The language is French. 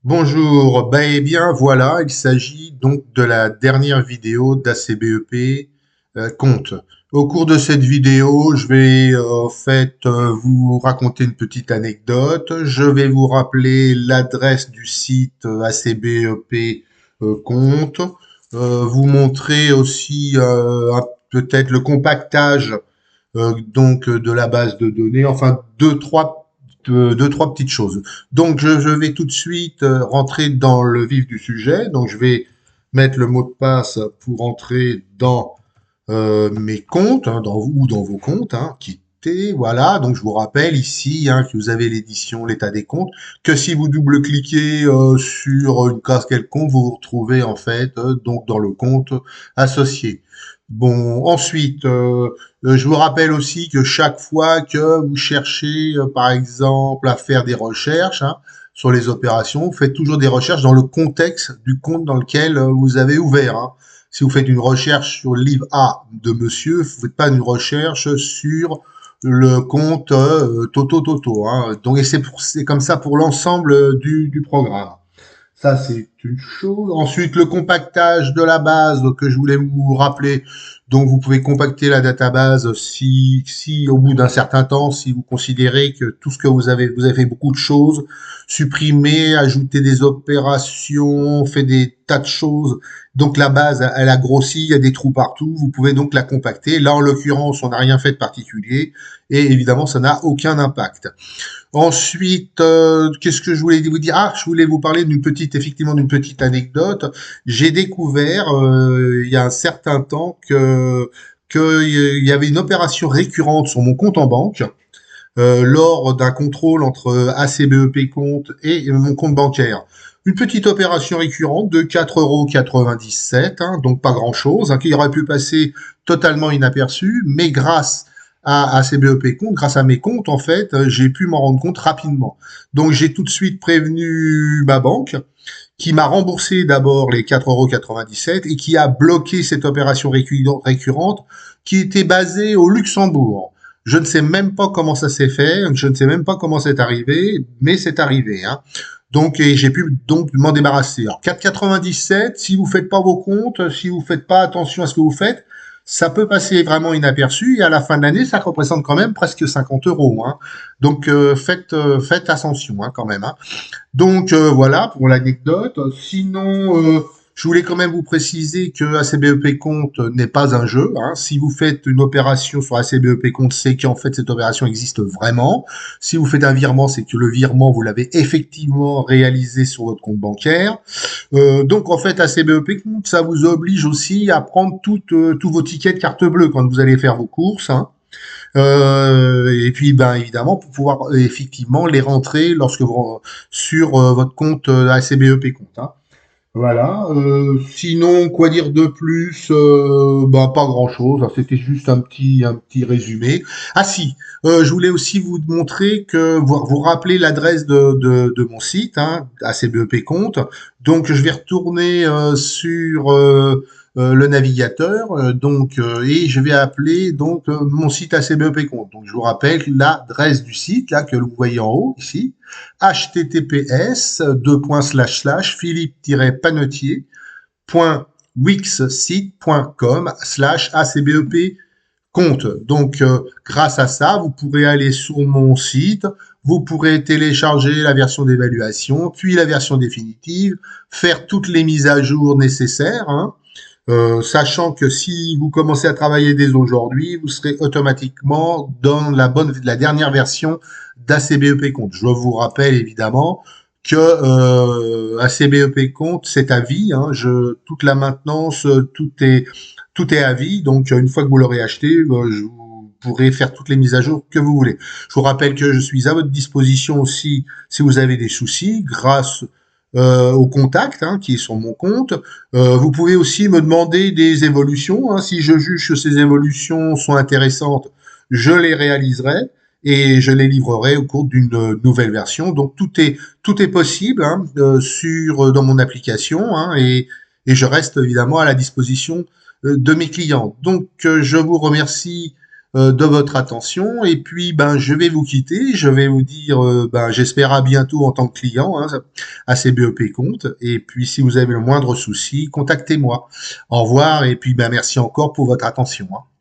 Bonjour, eh bien voilà, il s'agit donc de la dernière vidéo d'ACBEP compte. Au cours de cette vidéo, je vais vous raconter une petite anecdote. Je vais vous rappeler l'adresse du site ACBEP compte, vous montrer aussi peut-être le compactage de la base de données, enfin deux, trois petites choses. Donc je vais tout de suite rentrer dans le vif du sujet. Donc je vais mettre le mot de passe pour entrer dans mes comptes, ou dans vos comptes, quitter, voilà. Donc je vous rappelle ici que vous avez l'édition, l'état des comptes, que si vous double-cliquez sur une case quelconque, vous vous retrouvez en fait donc dans le compte associé. Bon, ensuite, je vous rappelle aussi que chaque fois que vous cherchez, par exemple, à faire des recherches sur les opérations, vous faites toujours des recherches dans le contexte du compte dans lequel vous avez ouvert. Si vous faites une recherche sur le livre A de monsieur, vous ne faites pas une recherche sur le compte Toto Toto. Donc, et c'est comme ça pour l'ensemble du programme. Ça, c'est une chose. Ensuite, le compactage de la base que je voulais vous rappeler. Donc, vous pouvez compacter la database si au bout d'un certain temps, si vous considérez que tout ce que vous avez fait beaucoup de choses, supprimer, ajouter des opérations, fait des tas de choses. Donc, la base, elle a grossi, il y a des trous partout. Vous pouvez donc la compacter. Là, en l'occurrence, on n'a rien fait de particulier. Et évidemment, ça n'a aucun impact. Ensuite, qu'est-ce que je voulais vous dire? Ah, je voulais vous parler effectivement d'une petite anecdote. J'ai découvert il y a un certain temps qu'il y avait une opération récurrente sur mon compte en banque lors d'un contrôle entre ACBEP compte et mon compte bancaire. Une petite opération récurrente de 4,97 €, donc pas grand-chose, qui aurait pu passer totalement inaperçu, mais grâce à CBEP compte, grâce à mes comptes, en fait, j'ai pu m'en rendre compte rapidement. Donc j'ai tout de suite prévenu ma banque, qui m'a remboursé d'abord les 4,97 € et qui a bloqué cette opération récurrente qui était basée au Luxembourg. Je ne sais même pas comment ça s'est fait, je ne sais même pas comment c'est arrivé, mais c'est arrivé. Donc, et j'ai pu donc m'en débarrasser. Alors, 4,97, si vous faites pas vos comptes, si vous faites pas attention à ce que vous faites, ça peut passer vraiment inaperçu et à la fin de l'année, ça représente quand même presque 50 €. Donc, faites attention quand même. Donc voilà pour l'anecdote. Sinon, je voulais quand même vous préciser que ACBEP compte n'est pas un jeu. Si vous faites une opération sur ACBEP compte, c'est qu'en fait cette opération existe vraiment. Si vous faites un virement, c'est que le virement vous l'avez effectivement réalisé sur votre compte bancaire. Donc en fait ACBEP compte, ça vous oblige aussi à prendre tous vos tickets de carte bleue quand vous allez faire vos courses. Et puis, ben évidemment, pour pouvoir effectivement les rentrer lorsque vous sur votre compte ACBEP compte. Voilà. Sinon, quoi dire de plus? Ben pas grand-chose. C'était juste un petit résumé. Ah si, je voulais aussi vous montrer que vous rappeler l'adresse de mon site, ACBEP compte. Donc, je vais retourner sur le navigateur, et je vais appeler donc mon site ACBEP compte. Donc, je vous rappelle l'adresse du site là que vous voyez en haut ici https://philippe-panetier.wixsite.com/acbep compte. Donc, grâce à ça, vous pourrez aller sur mon site, vous pourrez télécharger la version d'évaluation, puis la version définitive, faire toutes les mises à jour nécessaires, sachant que si vous commencez à travailler dès aujourd'hui, vous serez automatiquement dans la dernière version d'ACBEP Compte. Je vous rappelle évidemment que ACBEP Compte, c'est à vie. Toute la maintenance, tout est à vie. Donc, une fois que vous l'aurez acheté, vous pourrez faire toutes les mises à jour que vous voulez. Je vous rappelle que je suis à votre disposition aussi si vous avez des soucis, grâce au contact qui est sur mon compte. Vous pouvez aussi me demander des évolutions. Si je juge que ces évolutions sont intéressantes, je les réaliserai et je les livrerai au cours d'une nouvelle version. Donc tout est possible dans mon application et je reste évidemment à la disposition de mes clients. Donc je vous remercie de votre attention. Et puis, ben, je vais vous quitter. Je vais vous dire, ben, j'espère à bientôt en tant que client, hein, à CBEP Compte. Et puis, si vous avez le moindre souci, contactez-moi. Au revoir. Et puis, ben, merci encore pour votre attention, hein.